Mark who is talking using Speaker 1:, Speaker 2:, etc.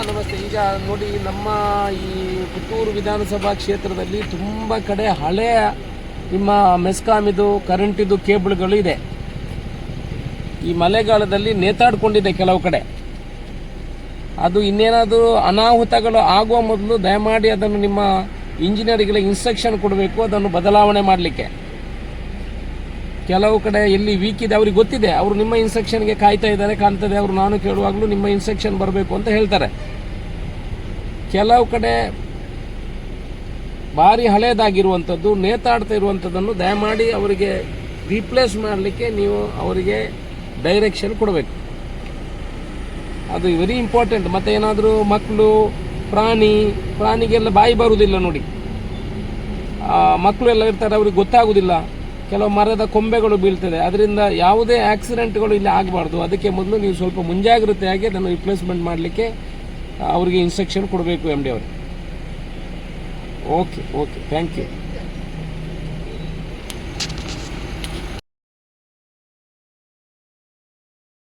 Speaker 1: ನಮಸ್ತೆ. ಈಗ ನೋಡಿ, ನಮ್ಮ ಈ ಪುತ್ತೂರು ವಿಧಾನಸಭಾ ಕ್ಷೇತ್ರದಲ್ಲಿ ತುಂಬ ಕಡೆ ಹಳೆಯ ನಿಮ್ಮ ಮೆಸ್ಕಾಮಿದು ಕರೆಂಟಿದು ಕೇಬಲ್ಗಳು ಇದೆ. ಈ ಮಳೆಗಾಲದಲ್ಲಿ ನೇತಾಡ್ಕೊಂಡಿದೆ ಕೆಲವು ಕಡೆ. ಅದು ಇನ್ನೇನಾದರೂ ಅನಾಹುತಗಳು ಆಗುವ ಮೊದಲು ದಯಮಾಡಿ ಅದನ್ನು ನಿಮ್ಮ ಇಂಜಿನಿಯರ್ಗಳಿಗೆ ಇನ್ಸ್ಟ್ರಕ್ಷನ್ ಕೊಡಬೇಕು, ಅದನ್ನು ಬದಲಾವಣೆ ಮಾಡಲಿಕ್ಕೆ. ಕೆಲವು ಕಡೆ ಎಲ್ಲಿ ವೀಕ್ ಇದೆ ಅವ್ರಿಗೆ ಗೊತ್ತಿದೆ, ಅವರು ನಿಮ್ಮ ಇನ್ಸ್ಟ್ರಕ್ಷನ್ಗೆ ಕಾಯ್ತಾ ಇದ್ದಾರೆ ಕಾಣ್ತದೆ. ಅವರು ನಾನು ಕೇಳುವಾಗಲೂ ನಿಮ್ಮ ಇನ್ಸ್ಟ್ರಕ್ಷನ್ ಬರಬೇಕು ಅಂತ ಹೇಳ್ತಾರೆ. ಕೆಲವು ಕಡೆ ಭಾರಿ ಹಳೇದಾಗಿರುವಂಥದ್ದು, ನೇತಾಡ್ತಾ ಇರುವಂಥದ್ದನ್ನು ದಯಮಾಡಿ ಅವರಿಗೆ ರೀಪ್ಲೇಸ್ ಮಾಡಲಿಕ್ಕೆ ನೀವು ಅವರಿಗೆ ಡೈರೆಕ್ಷನ್ ಕೊಡಬೇಕು. ಅದು ವೆರಿ ಇಂಪಾರ್ಟೆಂಟ್. ಮತ್ತು ಏನಾದರೂ ಮಕ್ಕಳು ಪ್ರಾಣಿಗೆಲ್ಲ ಬಾಯಿ ಬರುವುದಿಲ್ಲ ನೋಡಿ, ಮಕ್ಕಳು ಎಲ್ಲ ಇರ್ತಾರೆ, ಅವ್ರಿಗೆ ಗೊತ್ತಾಗುವುದಿಲ್ಲ. ಕೆಲವು ಮರದ ಕೊಂಬೆಗಳು ಬೀಳ್ತದೆ, ಅದರಿಂದ ಯಾವುದೇ ಆಕ್ಸಿಡೆಂಟ್ಗಳು ಇಲ್ಲಿ ಆಗಬಾರ್ದು. ಅದಕ್ಕೆ ಮೊದಲು ನೀವು ಸ್ವಲ್ಪ ಮುಂಜಾಗ್ರತೆಯಾಗಿ ಅದನ್ನು ರಿಪ್ಲೇಸ್ಮೆಂಟ್ ಮಾಡಲಿಕ್ಕೆ ಅವರಿಗೆ ಇನ್ಸ್ಟ್ರಕ್ಷನ್ ಕೊಡಬೇಕು MD ಅವರು. Okay, thank you.